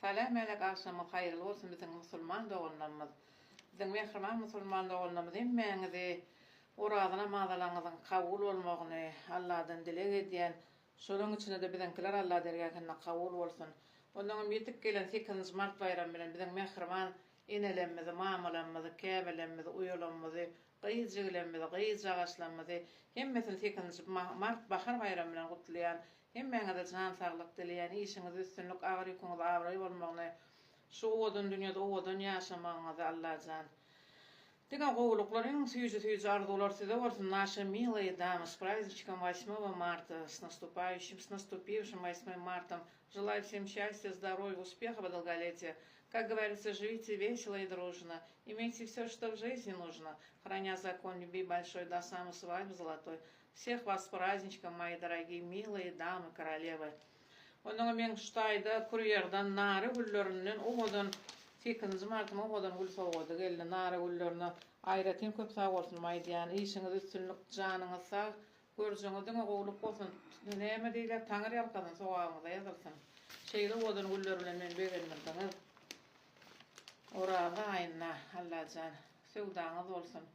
Salam alek akşamı hayırlı olsun bizim musulman doğullarımız. Bizim mehriman musulman doğullarımız hemmeňizi Uradına mağdalaňyzyň kabul bolmagyny Allah'dan dilek edýän, şolaň içinde de biziňkiler Allah dergähinde kabul bolsun. Ondan ýetip gelen 8 Mart bayramy bilen biziň mehriman enelerimizi, mamalarymyzy, käbelerimizi, uýularymyzy, gyýjylarymyzy, gyýjagaçlarymyzy hemmesini 8 Mart bahar bayramy bilen gutlaýan, hemmeňize jan saglyk dileýän, işiňiz üstünlük, agyr ýükeňiz agry bolmagyny, şu odan dünýede odan ýaşamagyňyzy Allah jan Diga gowluklaryň süýji arzular size bolsun. Naša милые дамы, с праздничком 8 марта, с наступившим 8 марта. Желаю всем счастья, здоровья, успеха, долголетия. Как говорится, живите весело и дружно. Имейте все, что в жизни нужно. Храня закон любви большой до самой свадьбы золотой. Всех вас с праздничком, мои дорогие, милые дамы, королевы. Ondan men ştaýda kurýerden nary güllerinden owadan 8 Martym owadan gül sowady geldi. Nary güllerini aýratyn köp sag bolsun maýdýan. Işiňiz üstünlük, janyňyz sag, görjüňiz diňe gowlup bolsun. Näme diýler, taňyr ýalkadan sowagyňyza ýazylsyn. Şeýle owadan güller bilen men begenmediňiz. Orada aýyna Allah jan sewdaňyz bolsun.